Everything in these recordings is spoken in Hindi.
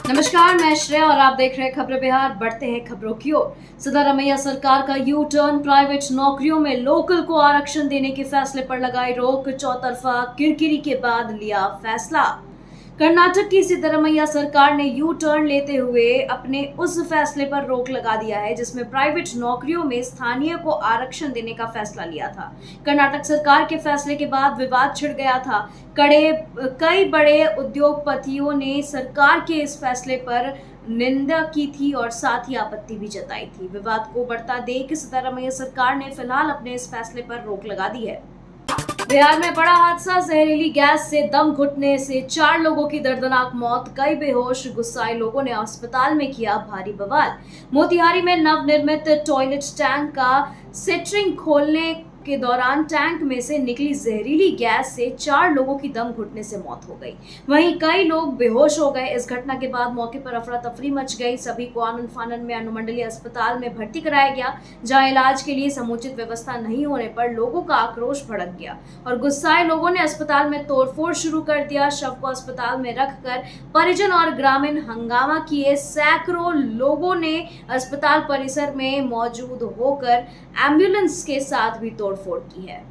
नमस्कार, मैं श्रेया और आप देख रहे हैं खबरें बिहार। बढ़ते हैं खबरों की ओर। सिद्धारमैया सरकार का यू टर्न, प्राइवेट नौकरियों में लोकल को आरक्षण देने के फैसले पर लगाई रोक, चौतरफा किरकिरी के बाद लिया फैसला। कर्नाटक की सिद्धारमैया सरकार ने यू टर्न लेते हुए अपने उस फैसले पर रोक लगा दिया है जिसमें प्राइवेट नौकरियों में स्थानीय को आरक्षण देने का फैसला लिया था। कर्नाटक सरकार के फैसले के बाद विवाद छिड़ गया था। कई बड़े उद्योगपतियों ने सरकार के इस फैसले पर निंदा की थी और साथ ही आपत्ति भी जताई थी। विवाद को बढ़ता देख सिद्धारमैया सरकार ने फिलहाल अपने इस फैसले पर रोक लगा दी है। बिहार में बड़ा हादसा, जहरीली गैस से दम घुटने से 4 लोगों की दर्दनाक मौत, कई बेहोश गुस्साए लोगों ने अस्पताल में किया भारी बवाल। मोतिहारी में नवनिर्मित टॉयलेट टैंक का सेटरिंग खोलने के दौरान टैंक में से निकली जहरीली गैस से 4 लोगों की दम घुटने से मौत हो गई। वहीं कई लोग बेहोश हो गए। इस घटना के बाद मौके पर अफरा तफरी मच गई। सभी को आनन फानन में अनुमंडलीय अस्पताल में भर्ती कराया गया, जहां इलाज के लिए समुचित व्यवस्था नहीं होने पर लोगों का आक्रोश भड़क गया और गुस्साए लोगों ने अस्पताल में तोड़फोड़ शुरू कर दिया। शव को अस्पताल में रखकर परिजन और ग्रामीण हंगामा किए। सैकड़ों लोगों ने अस्पताल परिसर में मौजूद होकर एम्बुलेंस के साथ भी तोड़फोड़ की है।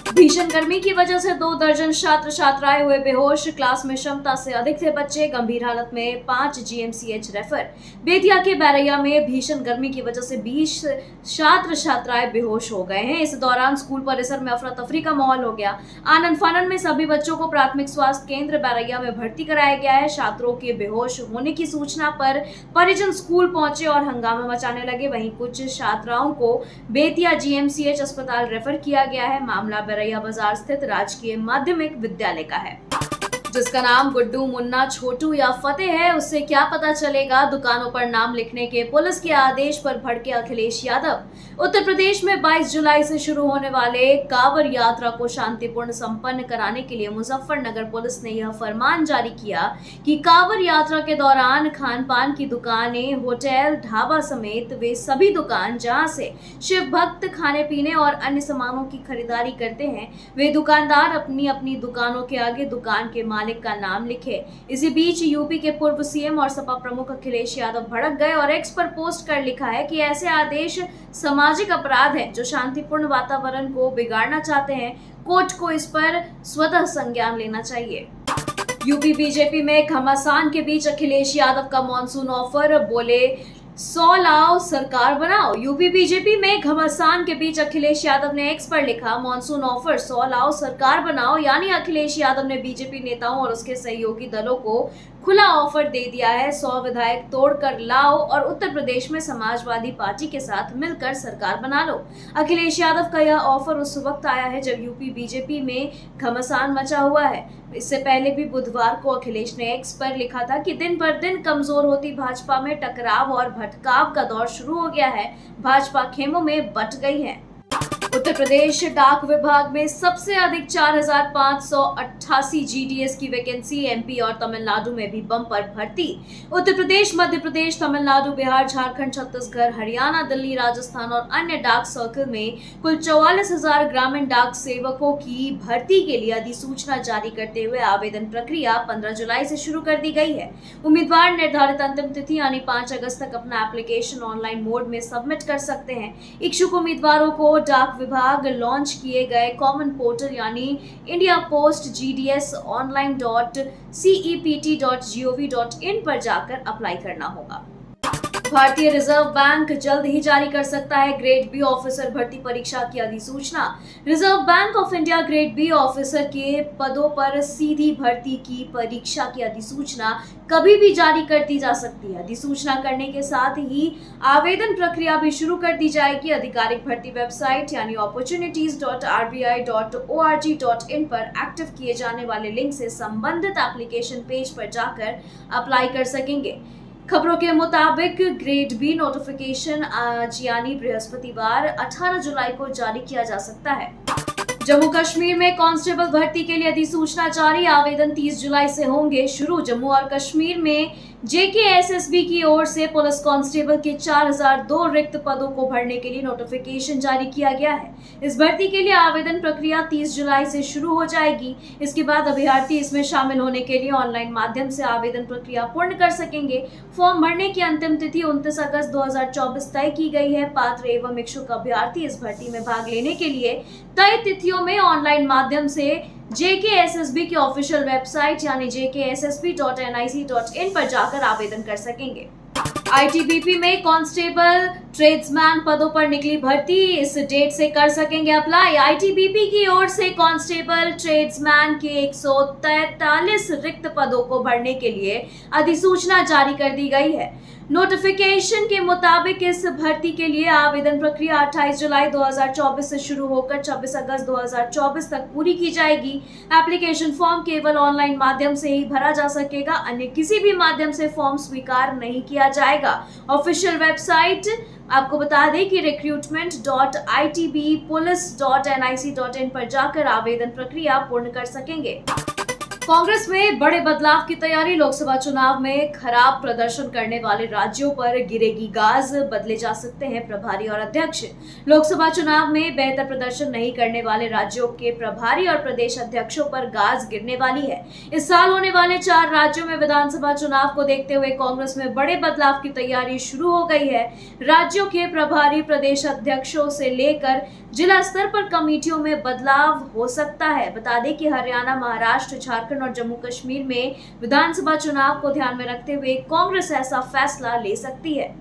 भीषण गर्मी की वजह से 2 दर्जन छात्र छात्राएं हुए बेहोश। क्लास में क्षमता से अधिक थे बच्चे, गंभीर हालत में 5 जीएमसीएच रेफर। बेतिया के बैरैया में भीषण गर्मी की वजह से 20 छात्र छात्राएं बेहोश हो गए हैं। इस दौरान स्कूल परिसर में अफरा तफरी का माहौल हो गया। आनन फानन में सभी बच्चों को प्राथमिक स्वास्थ्य केंद्र बैरैया में भर्ती कराया गया है। छात्रों के बेहोश होने की सूचना पर परिजन स्कूल पहुंचे और हंगामा मचाने लगे। वहीं कुछ छात्राओं को बेतिया जीएमसीएच अस्पताल रेफर किया गया है। मामला बैरैया बाजार स्थित राजकीय माध्यमिक विद्यालय का है। जिसका नाम गुड्डू, मुन्ना, छोटू या फतेह है, उससे क्या पता चलेगा। दुकानों पर नाम लिखने के पुलिस के आदेश पर भड़के अखिलेश यादव। उत्तर प्रदेश में 22 जुलाई से शुरू होने वाले कांवड़ यात्रा को शांतिपूर्ण संपन्न कराने के लिए मुजफ्फरनगर पुलिस ने यह फरमान जारी किया कि कांवड़ यात्रा के दौरान खान पान की दुकानें, होटल, ढाबा समेत वे सभी दुकान जहां से शिव भक्त खाने पीने और अन्य सामानों की खरीदारी करते हैं, वे दुकानदार अपनी अपनी दुकानों के आगे दुकान के मालिक का नाम लिखे। इसी बीच यूपी के पूर्व सीएम और सपा प्रमुख अखिलेश यादव भड़क गए और एक्स पर पोस्ट कर लिखा है कि ऐसे आदेश सामाजिक अपराध है जो शांतिपूर्ण वातावरण को बिगाड़ना चाहते हैं। कोर्ट को इस पर स्वतः संज्ञान लेना चाहिए। यूपी बीजेपी में घमासान के बीच अखिलेश यादव का मॉनसून ऑफर, बोले 100 लाओ सरकार बनाओ। यूपी बीजेपी में घमासान के बीच अखिलेश यादव ने एक्स पर लिखा मॉनसून ऑफर, 100 लाओ सरकार बनाओ। यानी अखिलेश यादव ने बीजेपी नेताओं और उसके सहयोगी दलों को खुला ऑफर दे दिया है। 100 विधायक तोड़कर लाओ और उत्तर प्रदेश में समाजवादी पार्टी के साथ मिलकर सरकार बना लो। अखिलेश यादव का यह ऑफर उस वक्त आया है जब यूपी बीजेपी में घमासान मचा हुआ है। इससे पहले भी बुधवार को अखिलेश ने एक्स पर लिखा था कि दिन पर दिन कमजोर होती भाजपा में टकराव और भटकाव का दौर शुरू हो गया है। भाजपा खेमों में बंट गई है। उत्तर प्रदेश डाक विभाग में सबसे अधिक 4,588 जीडीएस की वैकेंसी। एमपी और तमिलनाडु में भी बम्पर भर्ती। उत्तर प्रदेश, मध्य प्रदेश, तमिलनाडु, बिहार, झारखंड, छत्तीसगढ़, हरियाणा, दिल्ली, राजस्थान और अन्य डाक सर्कल में कुल 44,000 ग्रामीण डाक सेवकों की भर्ती के लिए अधिसूचना जारी करते हुए आवेदन प्रक्रिया 15 जुलाई से शुरू कर दी गई है। उम्मीदवार निर्धारित अंतिम तिथि यानी 5 अगस्त तक अपना एप्लीकेशन ऑनलाइन मोड में सबमिट कर सकते हैं। इच्छुक उम्मीदवारों को डाक विभाग लॉन्च किए गए कॉमन पोर्टल यानी इंडिया पोस्ट जीडीएस online.cept.gov.in पर जाकर अप्लाई करना होगा। भारतीय रिजर्व बैंक जल्द ही जारी कर सकता है ग्रेड बी ऑफिसर भर्ती परीक्षा की अधिसूचना। Reserve Bank of India grade B officer के पदों पर सीधी भर्ती की परीक्षा की अधिसूचना कभी भी जारी कर दी जा सकती है। अधिसूचना करने के साथ ही आवेदन प्रक्रिया भी शुरू कर दी जाएगी। आधिकारिक भर्ती वेबसाइट यानी opportunities.rbi.org.in पर एक्टिव किए जाने वाले लिंक से संबंधित एप्लीकेशन पेज पर जाकर अप्लाई कर सकेंगे। खबरों के मुताबिक ग्रेड बी नोटिफिकेशन आज यानी बृहस्पतिवार 18 जुलाई को जारी किया जा सकता है। जम्मू कश्मीर में कांस्टेबल भर्ती के लिए अधिसूचना जारी। आवेदन 30 जुलाई से होंगे शुरू। जम्मू और कश्मीर में जेकेएसएसबी की ओर से पुलिस कांस्टेबल के 4002 रिक्त पदों को भरने के लिए नोटिफिकेशन जारी किया गया है। इस भर्ती के लिए आवेदन प्रक्रिया 30 जुलाई से शुरू हो जाएगी। इसके बाद अभ्यर्थी इसमें शामिल होने के लिए ऑनलाइन माध्यम से आवेदन प्रक्रिया पूर्ण कर सकेंगे। फॉर्म भरने की अंतिम तिथि 29 अगस्त 2024 तय की गई है। पात्र एवं इच्छुक अभ्यर्थी इस भर्ती में भाग लेने के लिए तय तिथियों में ऑनलाइन माध्यम से जेकेएसएसबी की ऑफिशियल वेबसाइट यानी jkssb.nic.in पर जाकर आवेदन कर सकेंगे। आईटीबीपी में कांस्टेबल ट्रेड्समैन पदों पर निकली भर्ती, इस डेट से कर सकेंगे अप्लाई। आईटीबीपी की ओर से कांस्टेबल ट्रेड्समैन के 143 रिक्त पदों को भरने के लिए अधिसूचना जारी कर दी गई है। नोटिफिकेशन के मुताबिक इस भर्ती के लिए आवेदन प्रक्रिया 28 जुलाई 2024 से शुरू होकर 26 अगस्त 2024 तक पूरी की जाएगी। एप्लीकेशन फॉर्म केवल ऑनलाइन माध्यम से ही भरा जा सकेगा, अन्य किसी भी माध्यम से फॉर्म स्वीकार नहीं किया जाएगा। ऑफिशियल वेबसाइट आपको बता दें कि recruitment.itbpolice.nic.in पर जाकर आवेदन प्रक्रिया पूर्ण कर सकेंगे। कांग्रेस में बड़े बदलाव की तैयारी, लोकसभा चुनाव में खराब प्रदर्शन करने वाले राज्यों पर गिरेगी गाज, बदले जा सकते हैं प्रभारी और अध्यक्ष। लोकसभा चुनाव में बेहतर प्रदर्शन नहीं करने वाले राज्यों के प्रभारी और प्रदेश अध्यक्षों पर गाज गिरने वाली है। इस साल होने वाले 4 राज्यों में विधानसभा चुनाव को देखते हुए कांग्रेस में बड़े बदलाव की तैयारी शुरू हो गई है। राज्यों के प्रभारी प्रदेश अध्यक्षों से लेकर जिला स्तर पर कमेटियों में बदलाव हो सकता है। बता दें कि हरियाणा, महाराष्ट्र, झारखंड और जम्मू कश्मीर में विधानसभा चुनाव को ध्यान में रखते हुए कांग्रेस ऐसा फैसला ले सकती है।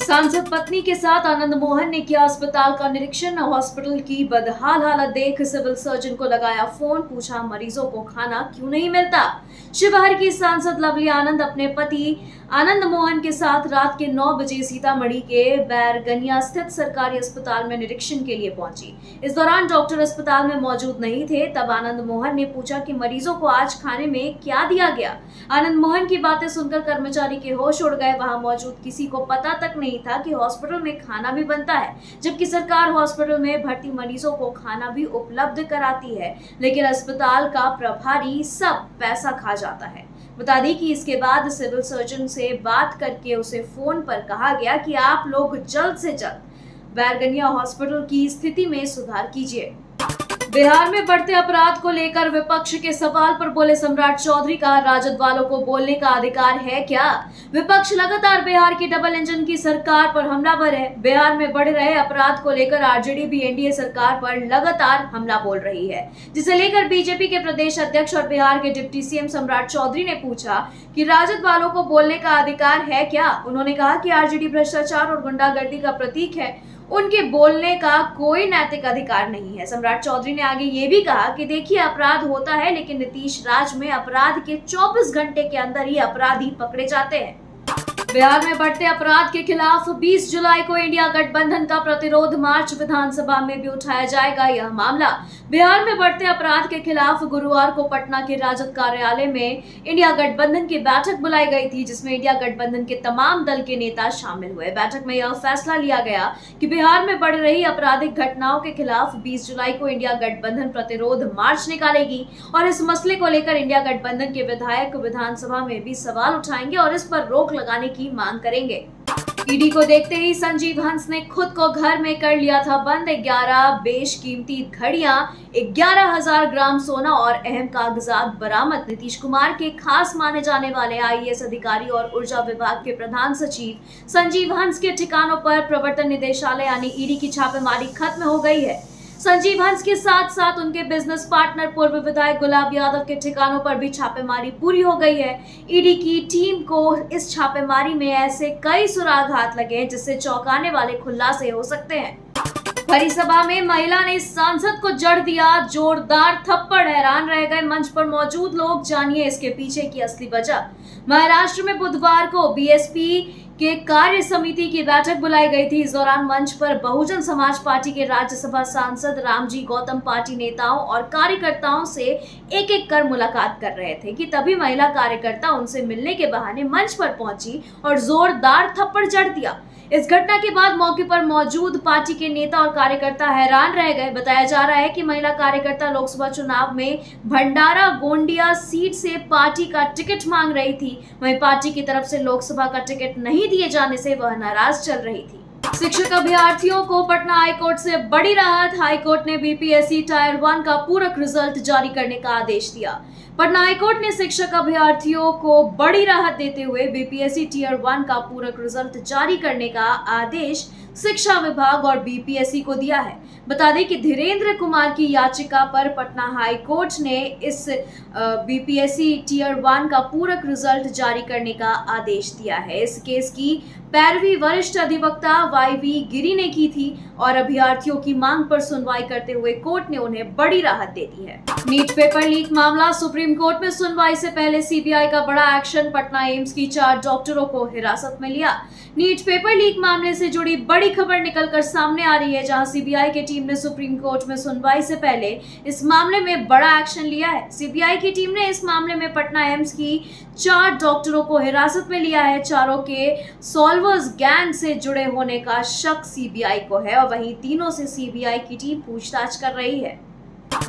सांसद पत्नी के साथ आनंद मोहन ने किया अस्पताल का निरीक्षण। हॉस्पिटल की बदहाल हालत देख सिविल सर्जन को लगाया फोन, पूछा मरीजों को खाना क्यों नहीं मिलता। शिवहर की सांसद लवली आनंद अपने पति आनंद मोहन के साथ रात के 9 बजे सीतामढ़ी के बैरगनिया स्थित सरकारी अस्पताल में निरीक्षण के लिए पहुंची। इस दौरान डॉक्टर अस्पताल में मौजूद नहीं थे। तब आनंद मोहन ने पूछा कि मरीजों को आज खाने में क्या दिया गया। आनंद मोहन की बातें सुनकर कर्मचारी के होश उड़ गए। वहां मौजूद किसी को पता तक नहीं था कि हॉस्पिटल में खाना भी बनता है, जबकि सरकार हॉस्पिटल में भर्ती मरीजों को खाना भी उपलब्ध कराती है, लेकिन अस्पताल का प्रभारी सब पैसा खा जाता है। बता दें कि इसके बाद सिविल सर्जन से बात करके उसे फोन पर कहा गया कि आप लोग जल्द से जल्द बैरगनिया हॉस्पिटल की स्थिति में सुधार कीजिए। बिहार में बढ़ते अपराध को लेकर विपक्ष के सवाल पर बोले सम्राट चौधरी, कहा राजद वालों को बोलने का अधिकार है क्या। विपक्ष लगातार बिहार की डबल इंजन की सरकार पर हमलावर है। बिहार में बढ़ रहे अपराध को लेकर आरजेडी भी एनडीए सरकार पर लगातार हमला बोल रही है, जिसे लेकर बीजेपी के प्रदेश अध्यक्ष और बिहार के डिप्टी सीएम सम्राट चौधरी ने पूछा कि राजद वालों को बोलने का अधिकार है क्या। उन्होंने कहा कि आरजेडी भ्रष्टाचार और गुंडागर्दी का प्रतीक है, उनके बोलने का कोई नैतिक अधिकार नहीं है। सम्राट चौधरी ने आगे ये भी कहा कि देखिए, अपराध होता है, लेकिन नीतीश राज में अपराध के 24 घंटे के अंदर ही अपराधी पकड़े जाते हैं। बिहार में बढ़ते अपराध के खिलाफ 20 जुलाई को इंडिया गठबंधन का प्रतिरोध मार्च विधानसभा में भी उठाया जाएगा। यह मामला बिहार में बढ़ते अपराध के खिलाफ गुरुवार को पटना के राजद कार्यालय में इंडिया गठबंधन की बैठक बुलाई गई थी, जिसमें इंडिया गठबंधन के तमाम दल के नेता शामिल हुए। बैठक में यह फैसला लिया गया कि बिहार में बढ़ रही आपराधिक घटनाओं के खिलाफ 20 जुलाई को इंडिया गठबंधन प्रतिरोध मार्च निकालेगी और इस मसले को लेकर इंडिया गठबंधन के विधायक विधानसभा में भी सवाल उठाएंगे और इस पर रोक लगाने की मांग करेंगे। ईडी को देखते ही संजीव हंस ने खुद को घर में कर लिया था बंद। 11 बेशकीमती घड़ियां, 11,000 ग्राम सोना और अहम कागजात बरामद। नीतीश कुमार के खास माने जाने वाले आईएएस अधिकारी और ऊर्जा विभाग के प्रधान सचिव संजीव हंस के ठिकानों पर प्रवर्तन निदेशालय यानी ईडी की छापेमारी खत्म हो गई है। संजीव हंस के साथ साथ उनके बिजनेस पार्टनर पूर्व विधायक गुलाब यादव के ठिकानों पर भी छापेमारी पूरी हो गई है। ईडी की टीम को इस छापेमारी में ऐसे कई सुराग हाथ लगे हैं जिससे चौंकाने वाले खुलासे हो सकते हैं। भरी सभा में महिला ने सांसद को जड़ दिया जोरदार थप्पड़, हैरान रह गए मंच पर मौजूद लोग। जानिए इसके पीछे की असली वजह। महाराष्ट्र में बुधवार को बीएसपी के कार्य समिति की बैठक बुलाई गई थी। इस दौरान मंच पर बहुजन समाज पार्टी के राज्यसभा सांसद रामजी गौतम पार्टी नेताओं और कार्यकर्ताओं से एक एक कर मुलाकात कर रहे थे कि तभी महिला कार्यकर्ता उनसे मिलने के बहाने मंच पर पहुंची और जोरदार थप्पड़ जड़ दिया। इस घटना के बाद मौके पर मौजूद पार्टी के नेता और कार्यकर्ता हैरान रह गए। बताया जा रहा है कि महिला कार्यकर्ता लोकसभा चुनाव में भंडारा गोंडिया सीट से पार्टी का टिकट मांग रही थी। वहीं पार्टी की तरफ से लोकसभा का टिकट नहीं दिए जाने से वह नाराज चल रही थी। शिक्षक अभ्यर्थियों को पटना हाईकोर्ट से बड़ी राहत। हाईकोर्ट ने बीपीएससी टायर 1 का पूरक रिजल्ट जारी करने का आदेश दिया। पटना हाईकोर्ट ने शिक्षक अभ्यर्थियों को बड़ी राहत देते हुए बीपीएससी टियर 1 का पूरक रिजल्ट जारी करने का आदेश शिक्षा विभाग और बीपीएससी को दिया है। बता दें कि धीरेन्द्र कुमार की याचिका पर पटना हाई कोर्ट ने इस बीपीएससी टियर 1 का पूरक रिजल्ट जारी करने का आदेश दिया है। इस केस की पैरवी वरिष्ठ अधिवक्ता वाईवी गिरी ने की थी और अभ्यर्थियों की मांग पर सुनवाई करते हुए कोर्ट ने उन्हें बड़ी राहत दे दी है। नीट पेपर लीक मामला सुप्रीम कोर्ट में सुनवाई से पहले सीबीआई का बड़ा एक्शन। पटना एम्स की 4 डॉक्टरों को हिरासत में लिया। नीट पेपर लीक मामले से जुड़ी बड़ी खबर निकलकर सामने आ रही है, जहां सीबीआई की टीम ने सुप्रीम कोर्ट में सुनवाई से पहले इस मामले में बड़ा एक्शन लिया है। सीबीआई की टीम ने इस मामले में पटना एम्स की 4 डॉक्टरों को हिरासत में लिया है। चारों के सॉल्वर्स गैंग से जुड़े होने का शक सीबीआई को है और वहीं तीनों से सीबीआई की टीम पूछताछ कर रही है।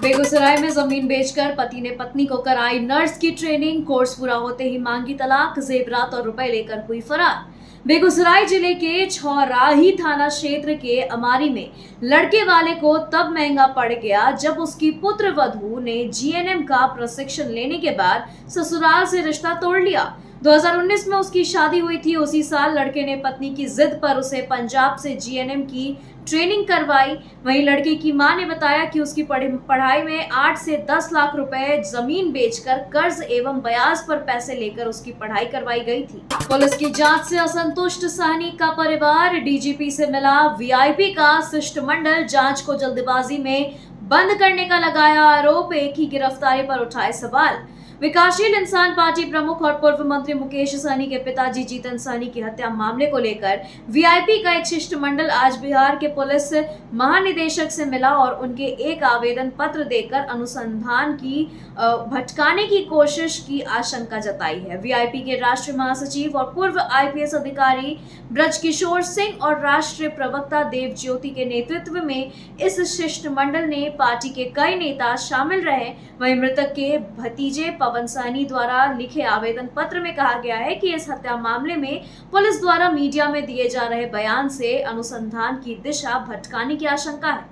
बेगूसराय में जमीन बेचकर पति ने पत्नी को कराई नर्स की ट्रेनिंग। कोर्स पूरा होते ही मांगी तलाक, जेवरात और रुपए लेकर हुई फरार। बेगूसराय जिले के छौराही थाना क्षेत्र के अमारी में लड़के वाले को तब महंगा पड़ गया जब उसकी पुत्र वधू ने जीएनएम का प्रशिक्षण लेने के बाद ससुराल से रिश्ता तोड़ लिया। 2019 में उसकी शादी हुई थी। उसी साल लड़के ने पत्नी की जिद पर उसे पंजाब से जीएनएम की ट्रेनिंग करवाई। वहीं लड़के की मां ने बताया कि उसकी पढ़ाई में 8 से 10 लाख रुपए जमीन बेचकर कर्ज एवं ब्याज पर पैसे लेकर उसकी पढ़ाई करवाई गई थी। पुलिस की जांच से असंतुष्ट सहनी का परिवार। डीजीपी से मिला वीआईपी का शिष्टमंडल। जांच को जल्दबाजी में बंद करने का लगाया आरोप। एक ही गिरफ्तारी पर उठाए सवाल। विकासशील इंसान पार्टी प्रमुख और पूर्व मंत्री मुकेश सहनी के पिताजी जीतन सहनी की हत्या मामले को लेकर वीआईपी का एक शिष्टमंडल आज बिहार के पुलिस महानिदेशक से मिला और उनके एक आवेदन पत्र देकर अनुसंधान की भटकाने की कोशिश की आशंका जताई है। वीआईपी के राष्ट्रीय महासचिव और पूर्व आईपीएस अधिकारी ब्रजकिशोर सिंह और राष्ट्रीय प्रवक्ता देव ज्योति के नेतृत्व में इस शिष्टमंडल ने पार्टी के कई नेता शामिल रहे। वहीं मृतक के भतीजे पवन सहनी द्वारा लिखे आवेदन पत्र में कहा गया है कि इस हत्या मामले में पुलिस द्वारा मीडिया में दिए जा रहे बयान से अनुसंधान की दिशा भटकाने की आशंका है।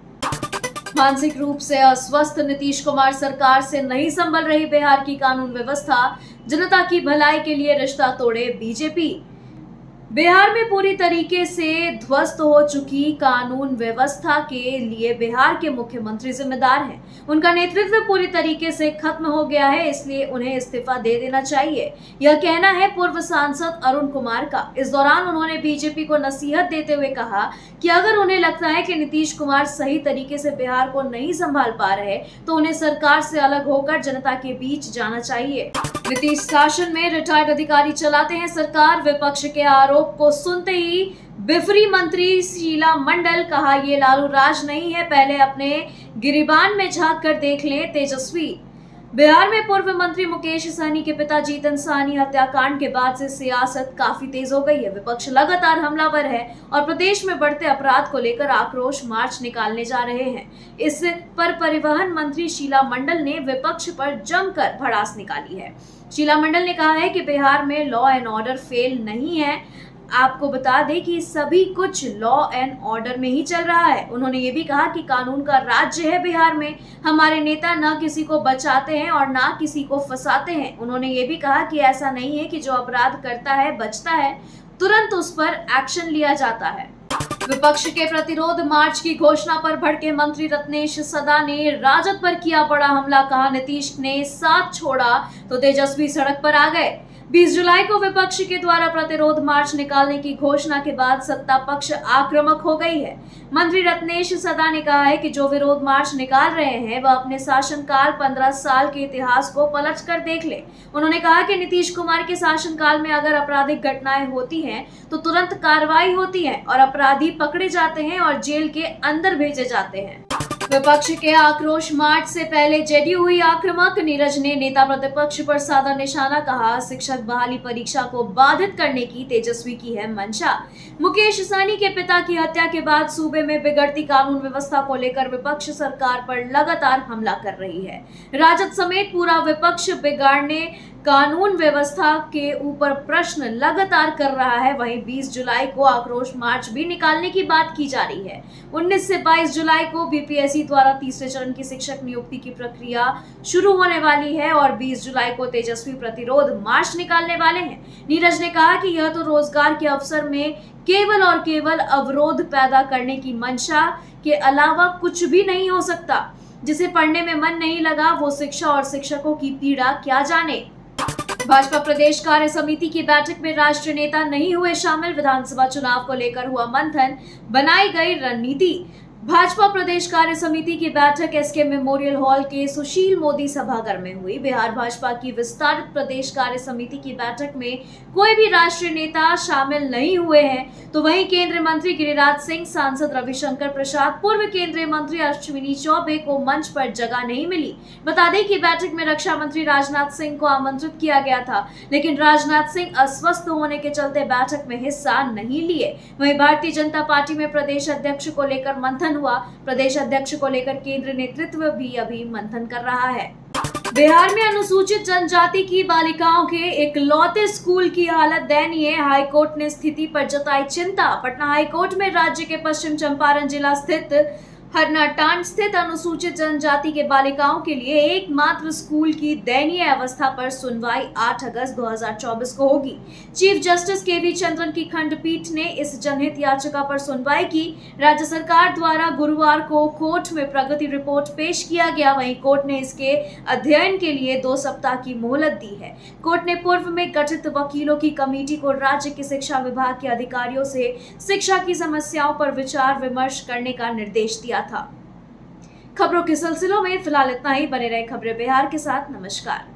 मानसिक रूप से अस्वस्थ नीतीश कुमार सरकार से नहीं संभल रही बिहार की कानून व्यवस्था। जनता की भलाई के लिए रिश्ता तोड़े बीजेपी। बिहार में पूरी तरीके से ध्वस्त हो चुकी कानून व्यवस्था के लिए बिहार के मुख्यमंत्री जिम्मेदार हैं। उनका नेतृत्व पूरी तरीके से खत्म हो गया है, इसलिए उन्हें इस्तीफा दे देना चाहिए। यह कहना है पूर्व सांसद अरुण कुमार का। इस दौरान उन्होंने बीजेपी को नसीहत देते हुए कहा कि अगर उन्हें लगता है कि नीतीश कुमार सही तरीके से बिहार को नहीं संभाल पा रहे तो उन्हें सरकार से अलग होकर जनता के बीच जाना चाहिए। नीतीश शासन में रिटायर्ड अधिकारी चलाते हैं सरकार। विपक्ष के आरोप को सुनते ही बिफरी मंत्री शीला मंडल। कहा ये लालू राज नहीं है, पहले अपने गिरिबान में झांक कर देख लें तेजस्वी। बिहार में पूर्व मंत्री मुकेश सहनी के पिता जीतन सहनी हत्याकांड के बाद से सियासत काफी तेज हो गई है। विपक्ष लगातार हमलावर है और प्रदेश में बढ़ते अपराध को लेकर आक्रोश मार्च निकालने जा रहे हैं। इस पर परिवहन मंत्री शीला मंडल ने विपक्ष पर जमकर भड़ास निकाली है। शीला मंडल ने कहा है कि बिहार में लॉ एंड ऑर्डर फेल नहीं है। आपको बता दें कि सभी कुछ लॉ एंड ऑर्डर में ही चल रहा है। उन्होंने ये भी कहा कि कानून का राज्य है बिहार में। हमारे नेता न किसी को बचाते हैं और ना किसी को फंसाते हैं। उन्होंने ये भी कहा कि ऐसा नहीं है कि जो अपराध करता है बचता है, तुरंत उस पर एक्शन लिया जाता है। विपक्ष के प्रतिरोध मार्च की घोषणा पर भड़के मंत्री रत्नेश सदा ने राजद पर किया बड़ा हमला। कहा नीतीश ने साथ छोड़ा तो तेजस्वी सड़क पर आ गए। 20 जुलाई को विपक्ष के द्वारा प्रतिरोध मार्च निकालने की घोषणा के बाद सत्ता पक्ष आक्रामक हो गई है। मंत्री रत्नेश सदा ने कहा है कि जो विरोध मार्च निकाल रहे हैं वह अपने शासनकाल 15 साल के इतिहास को पलट कर देख ले। उन्होंने कहा कि नीतीश कुमार के शासनकाल में अगर आपराधिक घटनाएं होती हैं तो तुरंत कार्रवाई होती है और अपराधी पकड़े जाते हैं और जेल के अंदर भेजे जाते हैं। विपक्ष के आक्रोश मार्च से पहले जेडीयू हुई आक्रामक। नीरज ने नेता प्रतिपक्ष पर साधा निशाना, कहा शिक्षक बहाली परीक्षा को बाधित करने की तेजस्वी की है मंशा। मुकेश सहनी के पिता की हत्या के बाद सूबे में बिगड़ती कानून व्यवस्था को लेकर विपक्ष सरकार पर लगातार हमला कर रही है। राजद समेत पूरा विपक्ष बिगाड़ने कानून व्यवस्था के ऊपर प्रश्न लगातार कर रहा है। वहीं 20 जुलाई को आक्रोश मार्च भी निकालने की बात की जा रही है। 19 से 22 जुलाई को बीपीएससी द्वारा तीसरे चरण की शिक्षक नियुक्ति की प्रक्रिया शुरू होने वाली है और 20 जुलाई को तेजस्वी प्रतिरोध मार्च निकालने वाले हैं। नीरज ने कहा कि यह तो रोजगार के अवसर में केवल और केवल अवरोध पैदा करने की मंशा के अलावा कुछ भी नहीं हो सकता। जिसे पढ़ने में मन नहीं लगा वो शिक्षा और शिक्षकों की पीड़ा क्या जाने। भाजपा प्रदेश कार्य समिति की बैठक में राष्ट्रीय नेता नहीं हुए शामिल। विधानसभा चुनाव को लेकर हुआ मंथन, बनाई गई रणनीति। भाजपा प्रदेश कार्य समिति की बैठक एसके मेमोरियल हॉल के सुशील मोदी सभागार में हुई। बिहार भाजपा की विस्तारित प्रदेश कार्य समिति की बैठक में कोई भी राष्ट्रीय नेता शामिल नहीं हुए हैं, तो वहीं केंद्रीय मंत्री गिरिराज सिंह, सांसद रविशंकर प्रसाद, पूर्व केंद्रीय मंत्री अश्विनी चौबे को मंच पर जगह नहीं मिली। बता दें कि बैठक में रक्षा मंत्री राजनाथ सिंह को आमंत्रित किया गया था, लेकिन राजनाथ सिंह अस्वस्थ होने के चलते बैठक में हिस्सा नहीं लिए। वहीं भारतीय जनता पार्टी में प्रदेश अध्यक्ष को लेकर मंथन हुआ। प्रदेश अध्यक्ष को लेकर केंद्रीय नेतृत्व भी अभी मंथन कर रहा है। बिहार में अनुसूचित जनजाति की बालिकाओं के इकलौते स्कूल की हालत दयनीय। हाईकोर्ट ने स्थिति पर जताई चिंता। पटना हाईकोर्ट में राज्य के पश्चिम चंपारण जिला स्थित हरनाटांड स्थित अनुसूचित जनजाति के बालिकाओं के लिए एकमात्र स्कूल की दयनीय अवस्था पर सुनवाई 8 अगस्त 2024 को होगी। चीफ जस्टिस केवी चंद्रन की खंडपीठ ने इस जनहित याचिका पर सुनवाई की। राज्य सरकार द्वारा गुरुवार को कोर्ट में प्रगति रिपोर्ट पेश किया गया। वहीं कोर्ट ने इसके अध्ययन के लिए 2 सप्ताह की मोहलत दी है। कोर्ट ने पूर्व में गठित वकीलों की कमेटी को राज्य के शिक्षा विभाग के अधिकारियों से शिक्षा की समस्याओं पर विचार विमर्श करने का निर्देश दिया था। खबरों के सिलसिलों में फिलहाल इतना ही। बने रहे खबरें बिहार के साथ। नमस्कार।